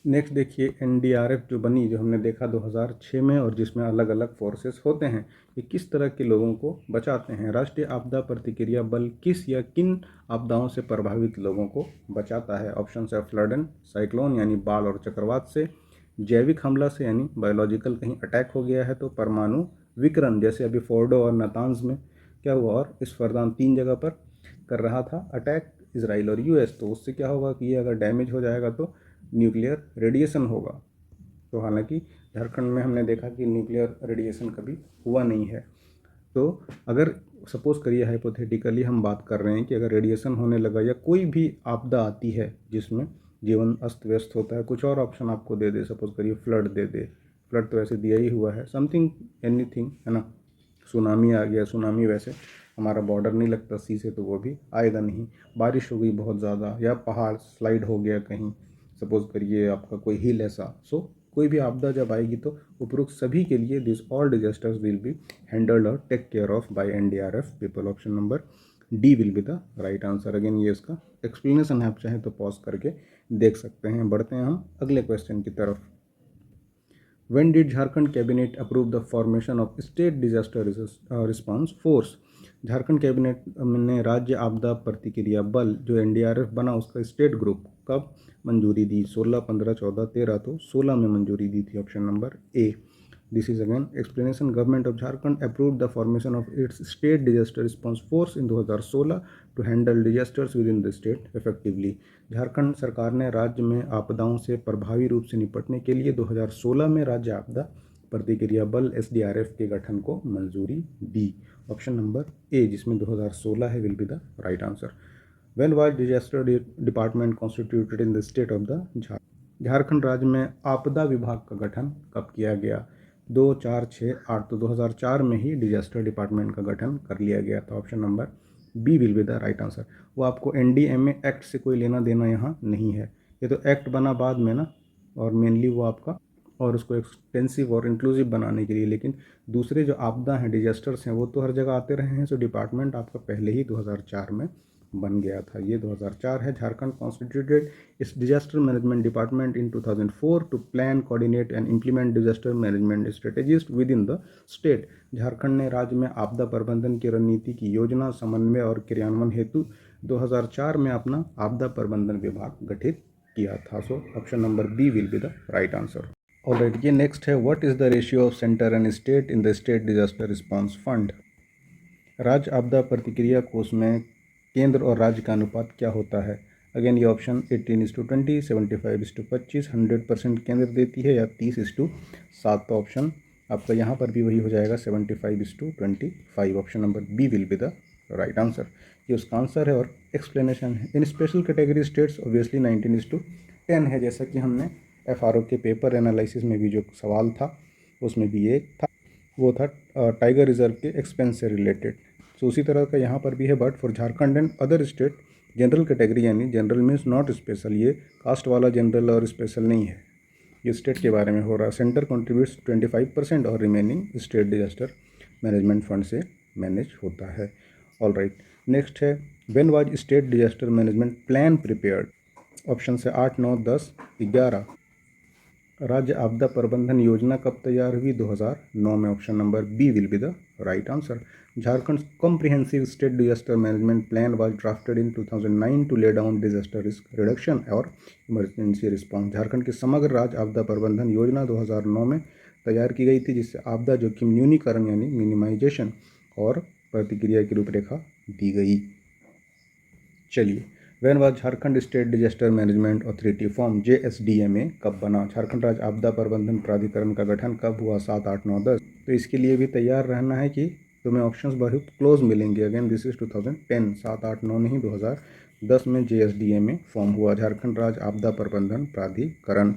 next देखिए एनडीआरएफ जो बनी, जो हमने देखा 2006 में, और जिसमें अलग अलग फोर्सेस होते हैं, ये किस तरह के लोगों को बचाते हैं? राष्ट्रीय आपदा प्रतिक्रिया बल किस या किन आपदाओं से प्रभावित लोगों को बचाता है? ऑप्शन है फ्लड एंड साइक्लोन यानी बाढ़ और चक्रवात से, जैविक हमला से यानी बायोलॉजिकल कहीं अटैक हो गया है तो, परमाणु विकिरण जैसे अभी फोर्डो और नातांज में क्या हुआ, और इस फरदान 3 जगह पर कर रहा था अटैक इसराइल और यूएस, तो उससे क्या होगा कि ये अगर डैमेज हो जाएगा तो न्यूक्लियर रेडिएशन होगा। तो हालांकि झारखंड में हमने देखा कि न्यूक्लियर रेडिएशन कभी हुआ नहीं है। तो अगर सपोज करिए हाइपोथेटिकली हम बात कर रहे हैं कि अगर रेडिएशन होने लगा या कोई भी आपदा आती है जिसमें जीवन अस्त व्यस्त होता है, कुछ और ऑप्शन आपको दे दे, सपोज करिए फ्लड दे दे, फ्लड तो वैसे दिया ही हुआ है, समथिंग एनीथिंग, है ना, सुनामी आ गया, सुनामी वैसे हमारा बॉर्डर नहीं लगता सी से तो वो भी आएगा नहीं, बारिश हो गई बहुत ज़्यादा, या पहाड़ स्लाइड हो गया कहीं, सपोज करिए आपका कोई हिल ऐसा, सो कोई भी आपदा जब आएगी तो उपरोक्त सभी के लिए this all disasters will be handled और take care of by NDRF people. Option number D will be the right answer. Again ये इसका एक्सप्लेनेशन है, आप चाहें तो पॉज करके देख सकते हैं। बढ़ते हैं हम अगले क्वेश्चन की तरफ। When did Jharkhand cabinet approve the formation of state disaster response force? Jharkhand cabinet ने राज्य आपदा प्रतिक्रिया बल जो एनडीआरएफ बना उसका स्टेट ग्रुप कब मंजूरी दी? 16, 15, 14, 13, तो 16 में मंजूरी दी थी। Option number A. This is again explanation. Government of Jharkhand approved the formation of its state disaster response force in 2016 to handle disasters within the state effectively. Jharkhand सरकार ने राज्य में आपदाओं से प्रभावी रूप से निपटने के लिए 2016 में राज्य आपदा प्रतिक्रिया बल एसडीआरएफ के गठन को मंजूरी दी। ऑप्शन नंबर ए, जिसमें 2016 है, will be the right answer. When was disaster department constituted in the state of the Jharkhand राज्य में आपदा विभाग का गठन कब किया गया? 2, 4, 6, 8, तो 2004 में ही डिजास्टर डिपार्टमेंट का गठन कर लिया गया था। Option number B will be the right answer. वो आपको एनडीएमए एक्ट से कोई लेना देना यहाँ नहीं है, ये तो एक्ट बना बाद में ना, और मेनली वो आपका और उसको एक्सटेंसिव और इंक्लूसिव बनाने के लिए, लेकिन दूसरे जो आपदा हैं डिजास्टर्स हैं वो तो हर जगह आते रहे हैं। सो डिपार्टमेंट आपका पहले ही 2004 में बन गया था। ये 2004 है। झारखंड कॉन्स्टिट्यूटेड इस disaster management department in 2004 to plan, coordinate and implement disaster management strategies within the state. Jharkhand ने राज्य में आपदा प्रबंधन की रणनीति की योजना, समन्वय और क्रियान्वयन हेतु 2004 में अपना आपदा प्रबंधन विभाग गठित किया था। So option number B will be the right answer. All right, ये नेक्स्ट है, what is the ratio of centre and state in the state disaster response fund. राज्य आपदा प्रतिक्रिया कोष में केंद्र और राज्य का अनुपात क्या होता है। अगेन ये ऑप्शन 18:20, 75:25, 100% केंद्र देती है या 30:7। तो ऑप्शन आपका यहाँ पर भी वही हो जाएगा 75:25। Option number B will be the right answer. ये उसका आंसर है और एक्सप्लेनेशन है। In special category states obviously 19:10 है, जैसा कि हमने FRO के पेपर एनालिसिस में भी जो सवाल था उसमें भी एक था, वो था टाइगर रिजर्व के एक्सपेंस से रिलेटेड। तो उसी तरह का यहाँ पर भी है, but for Jharkhand and other state general category, यानी जनरल मीन्स नॉट स्पेशल, ये कास्ट वाला जनरल और स्पेशल नहीं है, ये स्टेट के बारे में हो रहा है। सेंटर कंट्रीब्यूट्स 25% और remaining state disaster management fund से मैनेज होता है। ऑल राइट, नेक्स्ट है, when was state disaster management plan prepared. Option से 8, 9, 10, 11। राज्य आपदा प्रबंधन योजना कब तैयार हुई? 2009 में। Option number B will be the right answer. Jharkhand comprehensive state disaster management plan was drafted in 2009 to lay down disaster risk reduction और इमरजेंसी रिस्पॉन्स। झारखंड की समग्र राज्य आपदा प्रबंधन योजना 2009 में तैयार की गई थी, जिससे आपदा जोखिम न्यूनीकरण यानी मिनिमाइजेशन और प्रतिक्रिया की रूपरेखा दी गई। चलिए, when was Jharkhand state disaster management authority form, JSDMA कब बना? झारखंड राज्य आपदा प्रबंधन प्राधिकरण का गठन कब हुआ? 7, 8, 9, 10। तो इसके लिए भी तैयार रहना है कि तुम्हें ऑप्शंस बहुत क्लोज मिलेंगे। अगेन दिस इज 2010, 7, 8, 9 नहीं, 2010 में JSDMA फॉर्म हुआ, झारखंड राज्य आपदा प्रबंधन प्राधिकरण।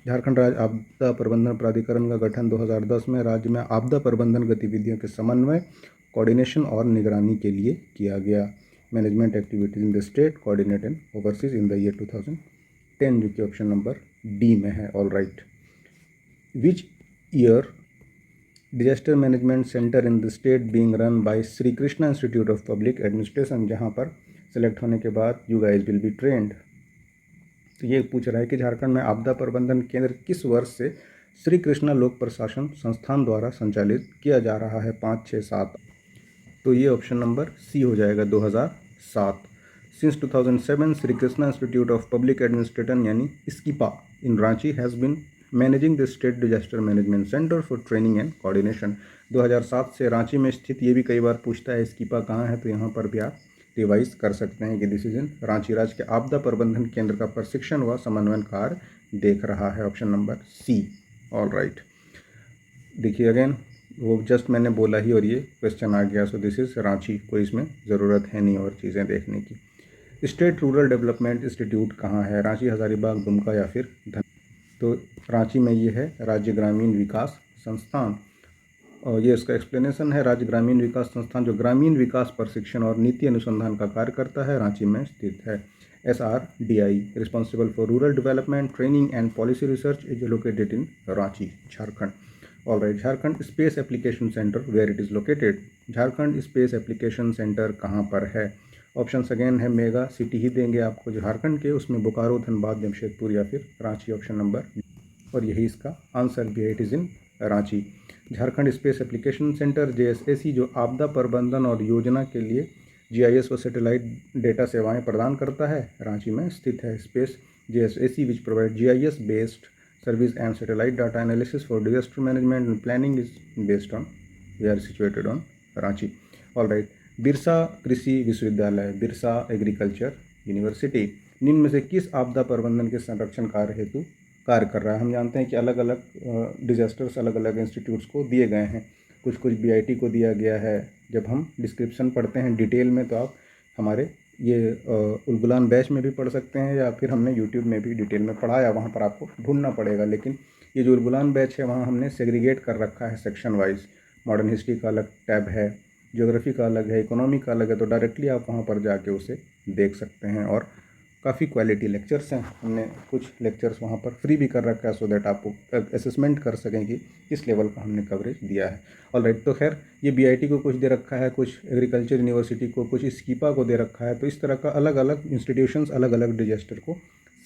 झारखंड राज्य आपदा प्रबंधन प्राधिकरण का गठन 2010 में राज्य में आपदा प्रबंधन गतिविधियों के समन्वय, कोऑर्डिनेशन और निगरानी के लिए किया गया। Management activities in the state, coordinate and overseas in the year 2010, जो कि ऑप्शन नंबर डी में है। All right, which year disaster management centre in the state being run by Shri Krishna institute of public administration, जहां पर select होने के बाद you guys will be trend. तो ये पूछ रहा है कि झारखंड में आपदा प्रबंधन केंद्र किस वर्ष से श्री कृष्णा लोक प्रशासन संस्थान द्वारा संचालित किया जा रहा है? 5, 6, 7। तो ये ऑप्शन नंबर सी हो जाएगा, 2007। Since 2007 Shri Krishna institute of public administration यानी SKIPA in Ranchi has been managing the state disaster management centre for training and coordination. 2007 से रांची में स्थित, ये भी कई बार पूछता है स्कीपा कहाँ है, तो यहाँ पर भी आप रिवाइज कर सकते हैं कि दिस इज इन रांची। राज्य के आपदा प्रबंधन केंद्र का प्रशिक्षण व समन्वयन कार्य देख रहा है। Option number C. All right, देखिए अगेन वो जस्ट मैंने बोला ही और ये क्वेश्चन आ गया। सो दिस इज रांची, कोई इसमें ज़रूरत है नहीं और चीज़ें देखने की। स्टेट रूरल डेवलपमेंट इंस्टीट्यूट कहाँ है? रांची, हजारीबाग, दुमका या फिर धन। तो रांची में ये है राज्य ग्रामीण विकास संस्थान, और ये इसका एक्सप्लेनेशन है। राज्य ग्रामीण विकास संस्थान जो ग्रामीण विकास प्रशिक्षण और नीति अनुसंधान का कार्य करता है, रांची में स्थित है। SRDI responsible for rural development training and policy research is located in Ranchi, Jharkhand. All right, Jharkhand space application centre where it is located. Jharkhand space application centre कहाँ पर है? ऑप्शन अगेन है, मेगा सिटी ही देंगे आपको झारखंड के, उसमें बोकारो, धनबाद, जमशेदपुर या फिर रांची, ऑप्शन नंबर, और यही इसका आंसर भी है, it is in Ranchi. Jharkhand space application centre JSAC जो आपदा प्रबंधन और योजना के लिए GIS व सैटेलाइट डेटा सेवाएं प्रदान करता है, रांची में स्थित है। Space JSAC which provide GIS based service and satellite data analysis for disaster management and planning is based on, we are situated on Ranchi. All right, Birsa कृषि विश्वविद्यालय, बिरसा एग्रीकल्चर यूनिवर्सिटी निम्न में से किस आपदा प्रबंधन के संरक्षण कार्य हेतु कार्य कर रहा है? हम जानते हैं कि अलग अलग डिजास्टर्स अलग अलग इंस्टीट्यूट्स को दिए गए हैं, कुछ BIT को दिया गया है। जब हम डिस्क्रिप्शन पढ़ते हैं डिटेल में तो आप हमारे ये उलगुलान बैच में भी पढ़ सकते हैं, या फिर हमने यूट्यूब में भी डिटेल में पढ़ाया, वहाँ पर आपको ढूंढना पड़ेगा। लेकिन ये जो उलगुलान बैच है वहाँ हमने सेग्रीगेट कर रखा है सेक्शन वाइज। मॉडर्न हिस्ट्री का अलग टैब है, ज्योग्राफी का अलग है, इकोनॉमी का अलग है, तो डायरेक्टली आप वहाँ पर जाके उसे देख सकते हैं और काफ़ी क्वालिटी लेक्चर्स हैं। हमने कुछ लेक्चर्स वहाँ पर फ्री भी कर रखा है सो दैट आप असेसमेंट कर सकें कि किस लेवल का हमने कवरेज दिया है। ऑलराइट, तो खैर ये बीआईटी को कुछ दे रखा है, कुछ एग्रीकल्चर यूनिवर्सिटी को, कुछ स्कीपा को दे रखा है। तो इस तरह का अलग अलग इंस्टीट्यूशंस अलग अलग डिजास्टर को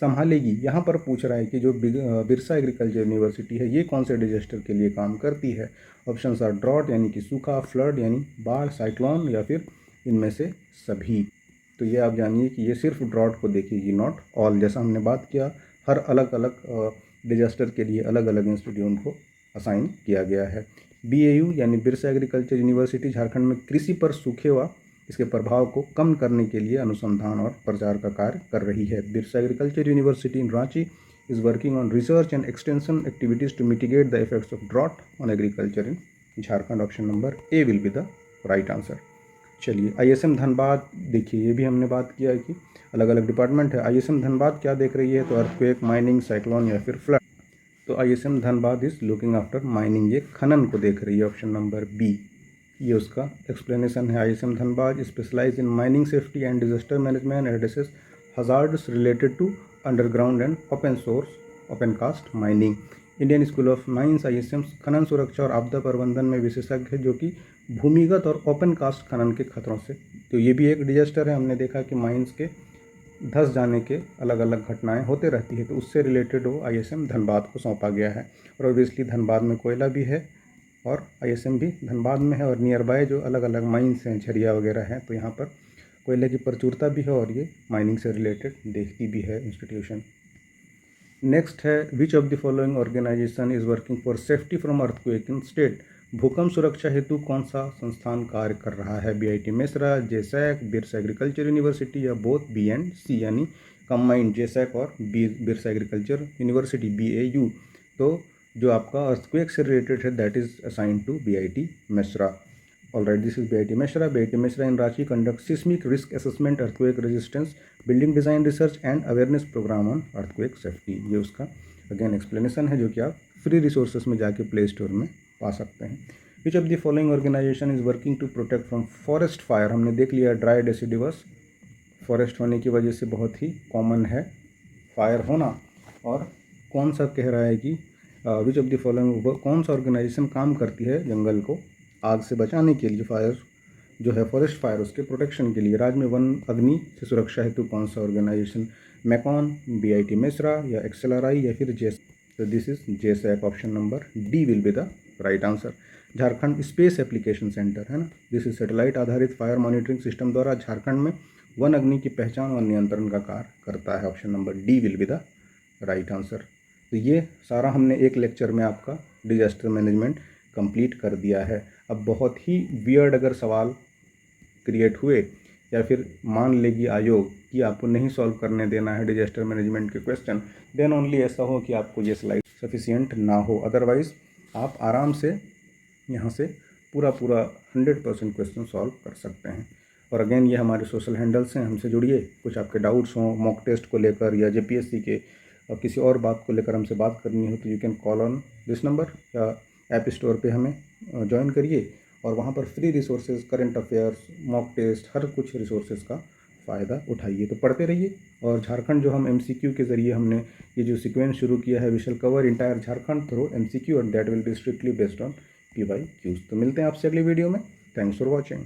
संभालेगी। यहाँ पर पूछ रहा है कि जो बिरसा एग्रीकल्चर यूनिवर्सिटी है ये कौन से डिजास्टर के लिए काम करती है। ऑप्शंस आर ड्रॉट यानी कि सूखा, फ्लड यानी बाढ़, साइक्लोन, या फिर इनमें से सभी। तो ये आप जानिए कि ये सिर्फ ड्रॉट को देखेगी, नॉट ऑल। जैसा हमने बात किया, हर अलग अलग डिजास्टर के लिए अलग अलग इंस्टीट्यूट को असाइन किया गया है। बीएयू यानी बिरसा एग्रीकल्चर यूनिवर्सिटी झारखंड में कृषि पर सूखे व इसके प्रभाव को कम करने के लिए अनुसंधान और प्रचार का कार्य कर रही है। Birsa agriculture university in Ranchi is working on research and extension activities to mitigate the effects of drought on agriculture in Jharkhand. Option number A will be the right answer. चलिए आईएसएम धनबाद देखिए, ये भी हमने बात किया है कि अलग अलग डिपार्टमेंट है। आईएसएम धनबाद क्या देख रही है, तो अर्थक्वेक, माइनिंग, साइक्लोन या फिर फ्लड। तो ISM Dhanbad is looking after mining, ये खनन को देख रही है। ऑप्शन नंबर बी ये उसका एक्सप्लेनेशन है। ISM Dhanbad specialise in mining safety and disaster management addresses hazards related to underground and open cast mining. Indian school of mines ISM खनन सुरक्षा और आपदा प्रबंधन में विशेषज्ञ है, जो कि भूमिगत और ओपन कास्ट खनन के खतरों से, तो ये भी एक डिजास्टर है। हमने देखा कि माइंस के धंस जाने के अलग अलग घटनाएं होते रहती है, तो उससे रिलेटेड वो आईएसएम धनबाद को सौंपा गया है। और ऑब्वियसली धनबाद में कोयला भी है और आईएसएम भी धनबाद में है, और नियर बाय जो अलग अलग माइंस हैं, झरिया वगैरह हैं, तो यहाँ पर कोयले की प्रचुरता भी है और ये माइनिंग से रिलेटेड देखती भी है इंस्टीट्यूशन। नेक्स्ट है which of the following organisation is working for safety from earthquake in state. भूकंप सुरक्षा हेतु कौन सा संस्थान कार्य कर रहा है। BIT Mesra, JSAC, Birsa agriculture university या बोथ बी एंड सी, यानी कंबाइंड जेसैक और बिरसा एग्रीकल्चर यूनिवर्सिटी बीएयू। तो जो आपका अर्थक्वेक से रिलेटेड है that is assigned to BIT Mesra. Alright, this is BIT Mishra. BIT Mishra in Ranchi conducts seismic risk assessment, earthquake resistance, building design research and awareness program on earthquake safety। ये उसका again explanation है, जो कि आप free resources में जाके play store में पा सकते हैं। Which of the following organisation is working to protect from forest fire. हमने देख लिया ड्राई डेसिडिवस, फॉरेस्ट होने की वजह से बहुत ही कॉमन है फायर होना। और कौन सा कह रहा है कि विच ऑफ द फॉलोइंग, कौन सा ऑर्गेनाइजेशन काम करती है जंगल को आग से बचाने के लिए, फायर जो है फॉरेस्ट फायर उसके प्रोटेक्शन के लिए। राज्य में वन अग्नि से सुरक्षा हेतु कौन सा ऑर्गेनाइजेशन। मैकॉन, बीआईटी मेसरा या एक्सएलआरआई या फिर जेस। तो this is JSAC. Option number D will be the right answer. Jharkhand space application centre है ना, दिस इज सैटेलाइट आधारित फायर मॉनिटरिंग सिस्टम द्वारा झारखंड में वन अग्नि की पहचान और नियंत्रण का कार्य करता है। Option number D will be the right answer. तो ये सारा हमने एक लेक्चर में आपका डिजास्टर मैनेजमेंट कंप्लीट कर दिया है। अब बहुत ही वियर्ड अगर सवाल क्रिएट हुए या फिर मान लेगी आयोग कि आपको नहीं सॉल्व करने देना है डिजास्टर मैनेजमेंट के क्वेश्चन, देन ओनली ऐसा हो कि आपको ये स्लाइड सफिशिएंट ना हो। अदरवाइज आप आराम से यहाँ से पूरा 100% क्वेश्चन सॉल्व कर सकते हैं। और अगेन ये हमारे सोशल हैंडल्स हैं, हमसे जुड़िए। कुछ आपके डाउट्स हों मॉक टेस्ट को लेकर या जेपीएससी के और किसी और बात को लेकर हमसे बात करनी हो, तो you can call on this number या ऐप स्टोर पे हमें ज्वाइन करिए और वहाँ पर free resources, current affairs, mock test, हर कुछ रिसोर्सेज का फ़ायदा उठाइए। तो पढ़ते रहिए। और झारखंड जो हम एमसीक्यू के ज़रिए हमने ये जो सीक्वेंस शुरू किया है, we shall cover entire Jharkhand through MCQ और that will be strictly based on PYQs। तो मिलते हैं आपसे अगली वीडियो में। Thanks for watching.